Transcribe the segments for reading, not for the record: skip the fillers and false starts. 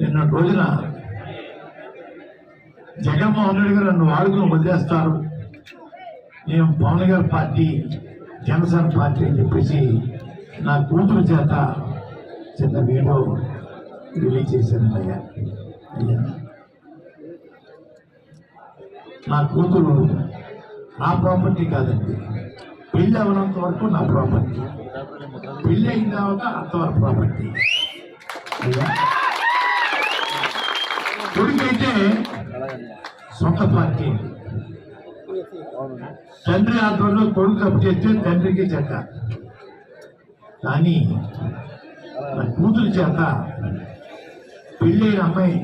నిన్న రోజున జగన్మోహన్ రెడ్డి గారు నన్ను వాడుకుని వదిలేస్తారు, నేను పవన్ గారి పార్టీ జనసేన పార్టీ అని చెప్పేసి నా కూతురు చేత చిన్న వీడియో రిలీజ్ చేశాను. అయ్యా నా కూతురు నా ప్రాపర్టీ కాదండి, పెళ్ళి అవనంత వరకు నా ప్రాపర్టీ, పెళ్ళి అయిన తర్వాత అంతవరకు ప్రాపర్టీ. కొడుకైతే సొంత పార్టీ, తండ్రి ఆధ్వర్యంలో కొడుకు తప్పు చేస్తే తండ్రికి చేత, కానీ నా కూతురు చేత పెళ్ళైన అమ్మాయి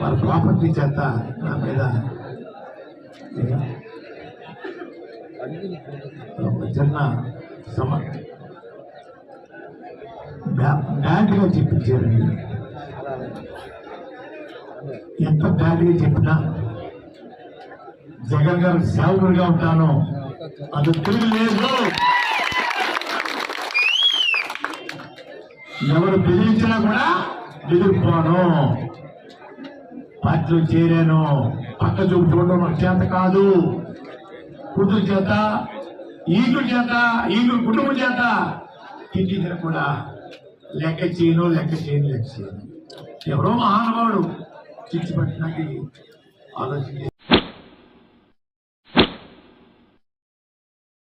వాళ్ళ ప్రాపర్టీ చేత నా మీద చిన్న బ్యాడ్గా చెప్పించారండి. ఎంత బ్యాడ్గా చెప్పినా జగన్ గారు సేవకుడిగా ఉంటాను, అది తిరిగి లేదు. ఎవరు బెదిరించినా కూడా ఎదుర్కోను. పార్టీలో చేరాను, పక్క చూపు చూడడం నాకు చేత కాదు. కూతురు చేత, ఈగుల చేత, ఈగుల కుటుంబం చేత తిట్టించిన కూడా లెక్క చేయను. ఎవరో మహానుభావుడు చిచ్చి పట్టినకి ఆలోచించి